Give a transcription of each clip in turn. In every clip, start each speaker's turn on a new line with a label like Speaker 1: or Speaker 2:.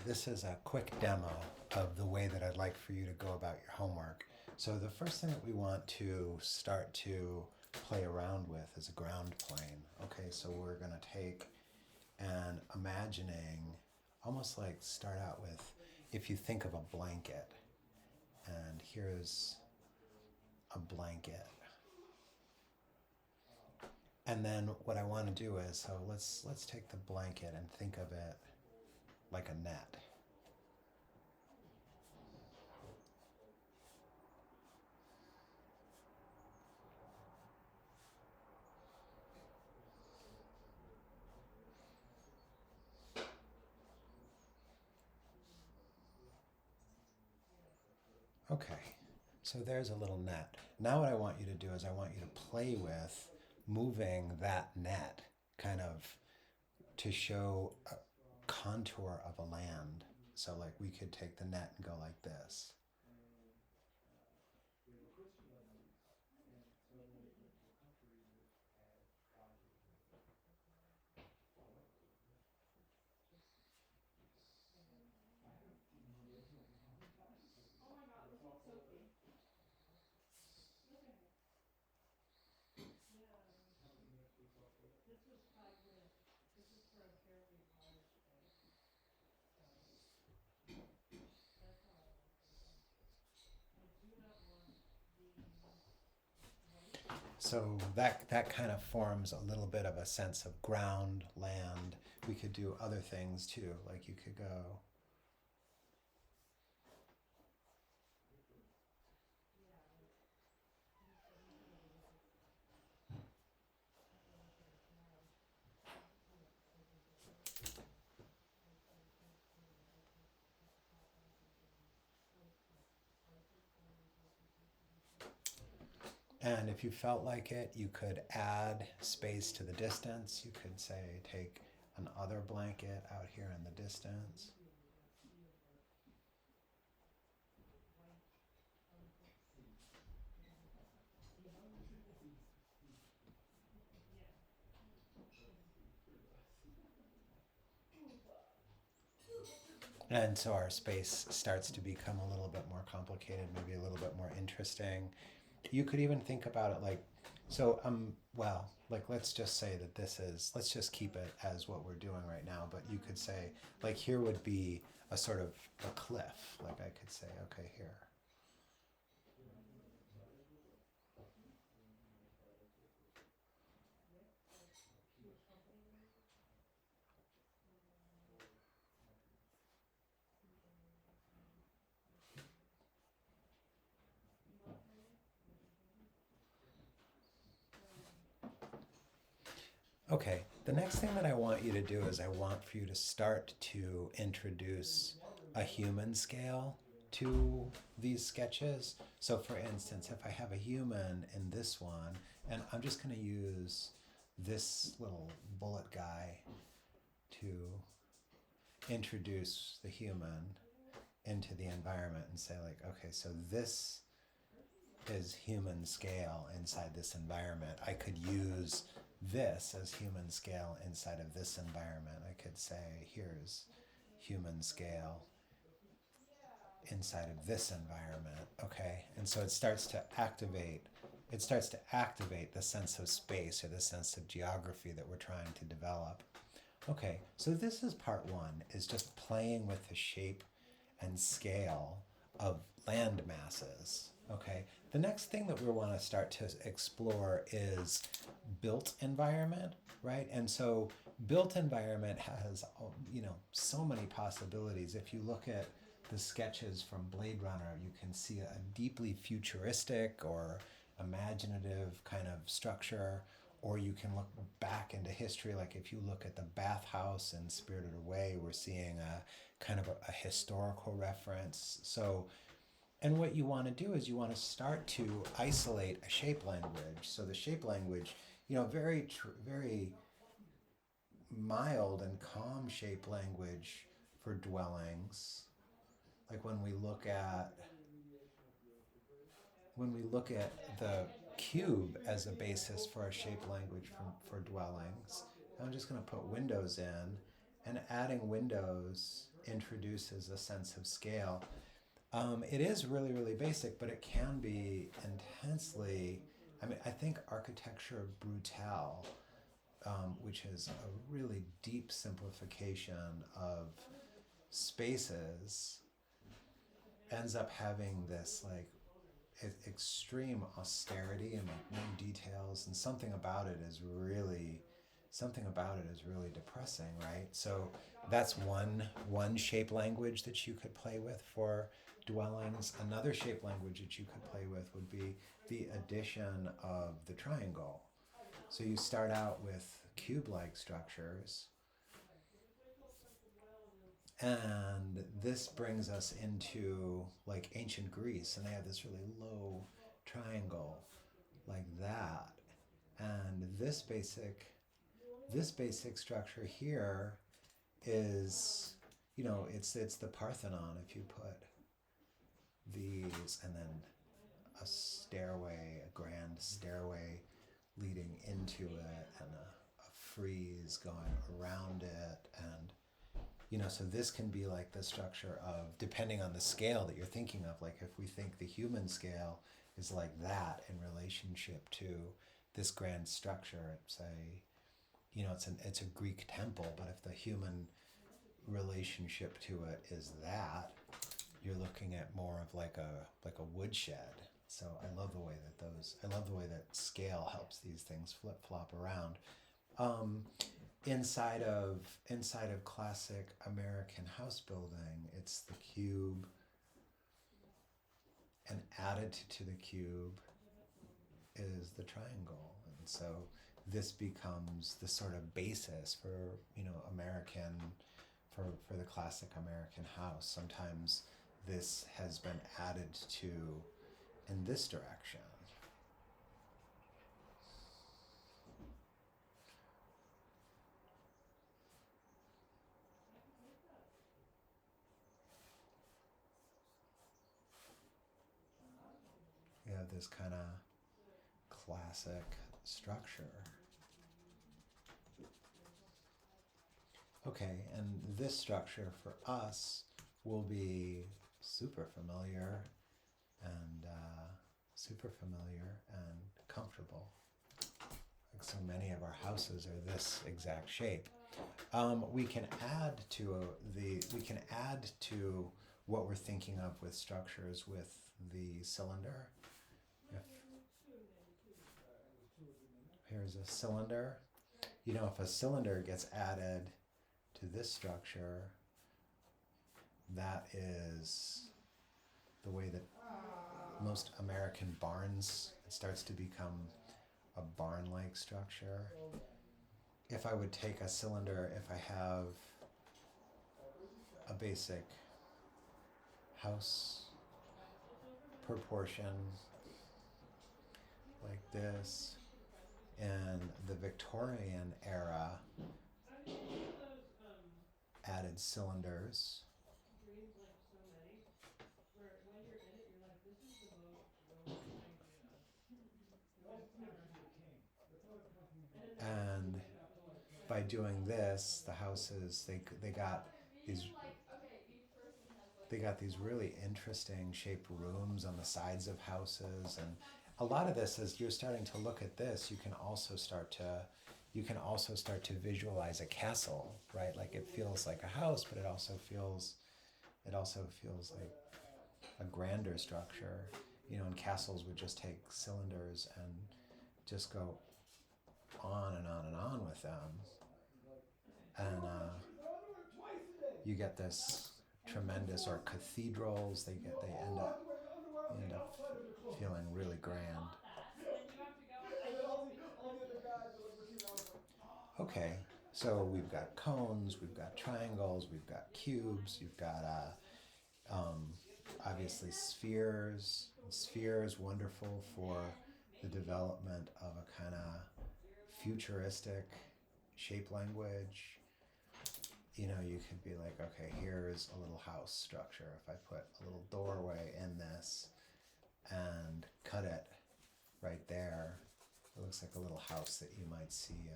Speaker 1: this is a quick demo of the way that I'd like for you to go about your homework. So the first thing that we want to start to play around with is a ground plane. Okay, so we're going to take and imagining, almost like start out with, if you think of a blanket, and here's a blanket. And then what I want to do is, so let's take the blanket and think of it like a net. Okay, so there's a little net. Now what I want you to do is I want you to play with moving that net kind of to show a contour of a land. So like we could take the net and go like this. So that kind of forms a little bit of a sense of ground, land. We could do other things too, like you could go. And if you felt like it, you could add space to the distance. You could say, take another blanket out here in the distance. And so our space starts to become a little bit more complicated, maybe a little bit more interesting. You could even think about it like, so well, like let's just say that let's just keep it as what we're doing right now, but you could say like here would be a sort of a cliff. Like I could say, okay, here. Okay, the next thing that I want you to do is I want for you to start to introduce a human scale to these sketches. So for instance, if I have a human in this one, and I'm just going to use this little bullet guy to introduce the human into the environment and say like, okay, so this is human scale inside this environment. I could use this as human scale inside of this environment. I could say, here's human scale inside of this environment, okay? And so it starts to activate the sense of space or the sense of geography that we're trying to develop. Okay, so this is part one, is just playing with the shape and scale of land masses. Okay, the next thing that we want to start to explore is built environment, right? And so built environment has, so many possibilities. If you look at the sketches from Blade Runner, you can see a deeply futuristic or imaginative kind of structure, or you can look back into history. Like if you look at the bathhouse in Spirited Away, we're seeing a kind of a historical reference. So, and what you want to do is you want to start to isolate a shape language. So the shape language, very mild and calm shape language for dwellings. Like when we look at the cube as a basis for a shape language for dwellings, I'm just going to put windows in, and adding windows introduces produces a sense of scale. It is really, really basic, but it can be intensely, I mean, I think architecture brutale, which is a really deep simplification of spaces, ends up having this like extreme austerity and like no details, and something about it is really depressing, right? So that's one shape language that you could play with for dwellings. Another shape language that you could play with would be the addition of the triangle. So you start out with cube-like structures, and this brings us into like ancient Greece, and they have this really low triangle like that. And this basic structure here is, it's the Parthenon. If you put these and then a grand stairway leading into it, and a frieze going around it, and so this can be like the structure of, depending on the scale that you're thinking of, like if we think the human scale is like that in relationship to this grand structure, say, it's a Greek temple, but if the human relationship to it is that, you're looking at more of like a woodshed. So I love the way that scale helps these things flip-flop around. Inside of classic American house building, it's the cube, and added to the cube is the triangle. And so this becomes the sort of basis for for the classic American house. Sometimes this has been added to in this direction. You have this kind of classic structure. Okay, and this structure for us will be super familiar and comfortable. Like so many of our houses are this exact shape. We can add to what we're thinking of with structures with the cylinder. Here's a cylinder. If a cylinder gets added to this structure, that is the way that most American barns, it starts to become a barn-like structure. If I would take a cylinder, if I have a basic house proportion like this, in the Victorian era, added cylinders. And by doing this, the houses, they got these really interesting shaped rooms on the sides of houses. And a lot of this, as you're starting to look at this, you can also start to visualize a castle, right? Like it feels like a house, but it also feels like a grander structure. And castles would just take cylinders and just go on and on and on with them. And you get this tremendous, or cathedrals, they end up feeling really grand. Okay, so we've got cones, we've got triangles, we've got cubes, you've got obviously spheres. Spheres, wonderful for the development of a kind of futuristic shape language. You could be like, okay, here's a little house structure. If I put a little doorway in this and cut it right there, it looks like a little house that you might see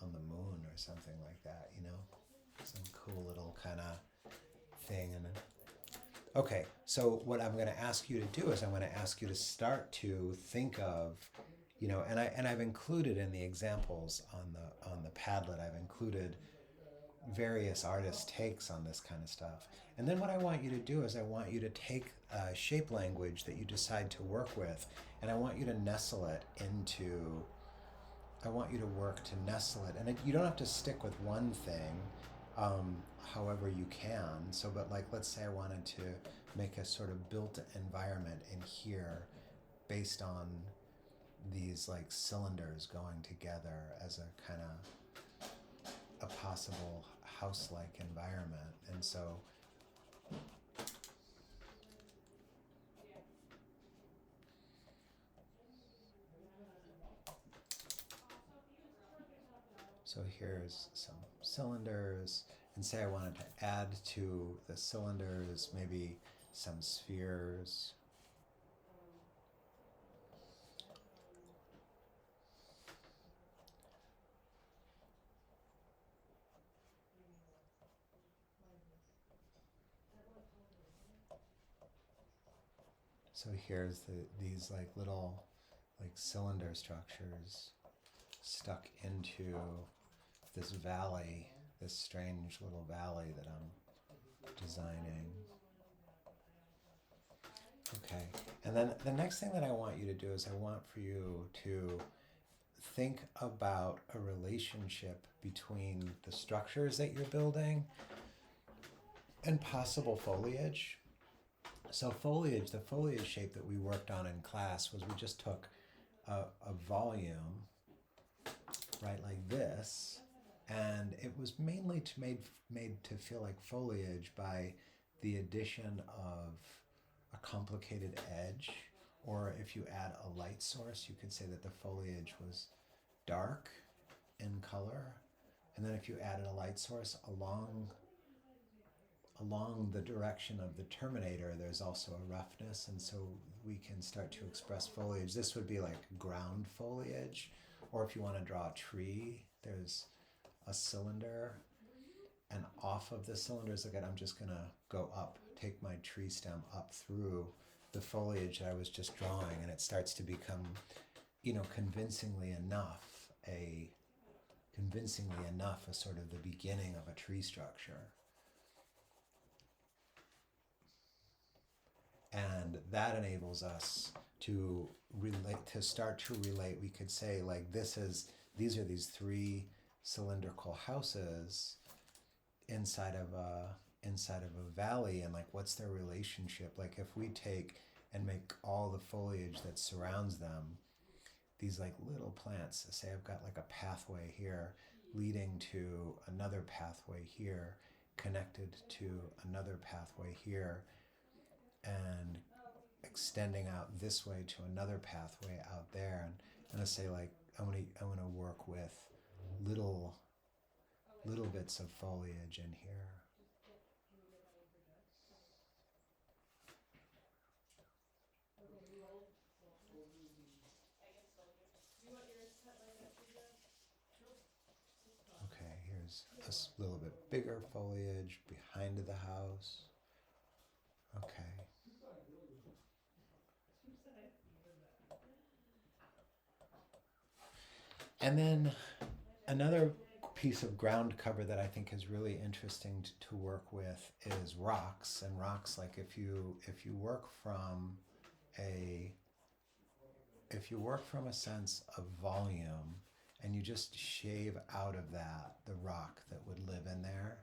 Speaker 1: on the moon or something like that. Some cool little kind of Okay, so what I'm going to ask you to do is I'm going to ask you to start to think of, I've included in the examples on the Padlet, I've included various artists' takes on this kind of stuff. And then what I want you to do is I want you to take shape language that you decide to work with, and I want you to nestle it into. I want you to work to nestle it, and you don't have to stick with one thing. However you can. So, but like, let's say I wanted to make a sort of built environment in here based on these like cylinders going together as a kind of a possible house-like environment. And so here's some cylinders, and say I wanted to add to the cylinders maybe some spheres. So here's these like little like cylinder structures stuck into this valley, this strange little valley that I'm designing. Okay, and then the next thing that I want you to do is I want for you to think about a relationship between the structures that you're building and possible foliage. So foliage, the foliage shape that we worked on in class was we just took a volume, right, like this, and it was mainly made to feel like foliage by the addition of a complicated edge, or if you add a light source, you could say that the foliage was dark in color, and then if you added a light source along the direction of the terminator, there's also a roughness, and so we can start to express foliage. This would be like ground foliage, or if you want to draw a tree, there's a cylinder, and off of the cylinders, again, I'm just going to go up, take my tree stem up through the foliage that I was just drawing, and it starts to become, convincingly enough a sort of the beginning of a tree structure. And that enables us to start to relate. We could say like these are these three cylindrical houses inside of a valley, and like what's their relationship? Like if we take and make all the foliage that surrounds them these like little plants, say I've got like a pathway here leading to another pathway here, connected to another pathway here, and extending out this way to another pathway out there. And I'm gonna say like I'm gonna work with little bits of foliage in here. Okay, here's a little bit bigger foliage behind the house. Okay. And then another piece of ground cover that I think is really interesting to work with is rocks. And rocks, like if you work from a sense of volume, and you just shave out of that the rock that would live in there,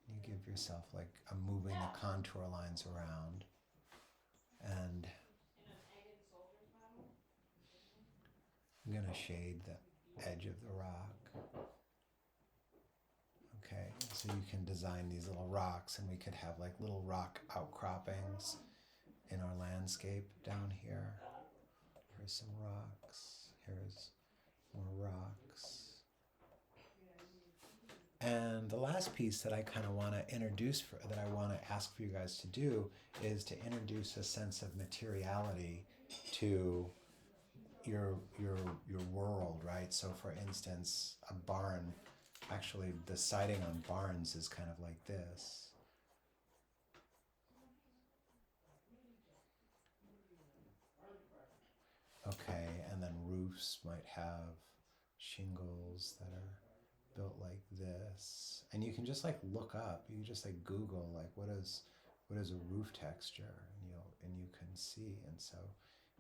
Speaker 1: you give yourself like I'm moving the contour lines around, and I'm gonna shade the edge of the rock. Okay, so you can design these little rocks, and we could have like little rock outcroppings in our landscape down here. Here's some rocks. Here's more rocks. And the last piece that I kind of want to that I want to ask for you guys to do, is to introduce a sense of materiality to your world, right? So for instance, a barn, actually the siding on barns is kind of like this. roofs might have shingles that are built like this. And you can just like look up, you can just like Google like what is a roof texture, and you can see. And so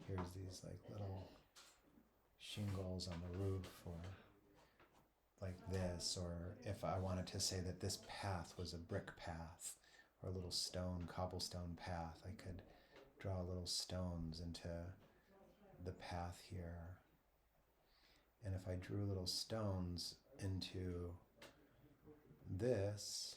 Speaker 1: here's these like little shingles on the roof, or like this, or if I wanted to say that this path was a brick path or a little cobblestone path, I could draw little stones into the path here. And if I drew little stones into this,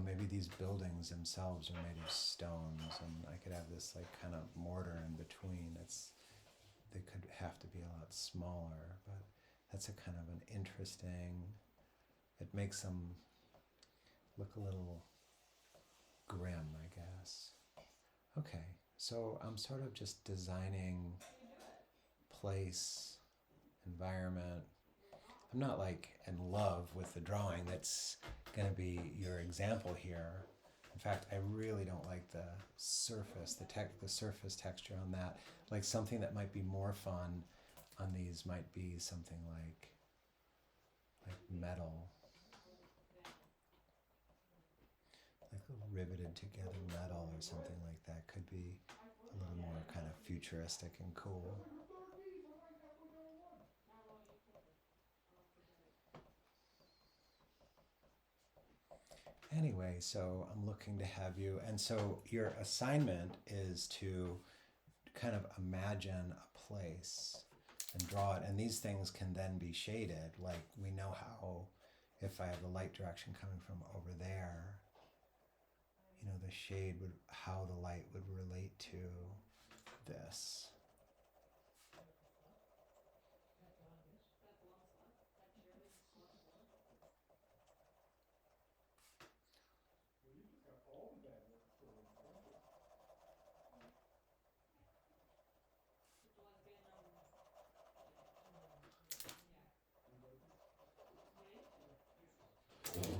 Speaker 1: maybe these buildings themselves are made of stones, and I could have this like kind of mortar in between. They could have to be a lot smaller, but that's a kind of an interesting, it makes them look a little grim, I guess. Okay, so I'm sort of just designing place, environment. I'm not like in love with the drawing that's going to be your example here. In fact, I really don't like the surface, the surface texture on that. Like something that might be more fun on these might be something like metal, like riveted together metal or something like that. Could be a little more kind of futuristic and cool. Anyway, so I'm looking to have you, and so your assignment is to kind of imagine a place and draw it, and these things can then be shaded. Like we know how, if I have the light direction coming from over there, the shade how the light would relate to this.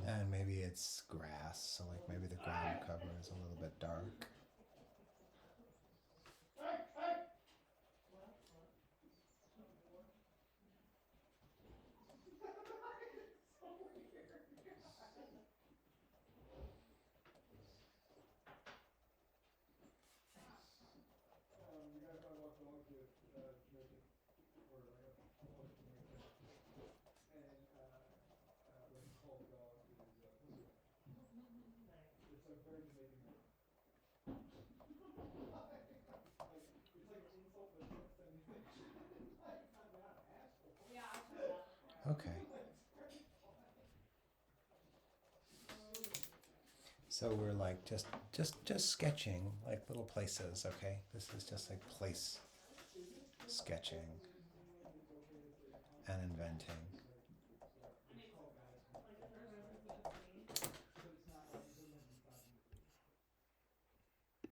Speaker 1: And maybe it's grass, so like maybe the ground cover is a little bit dark. Okay. So we're like just sketching like little places, okay? This is just like place sketching and inventing.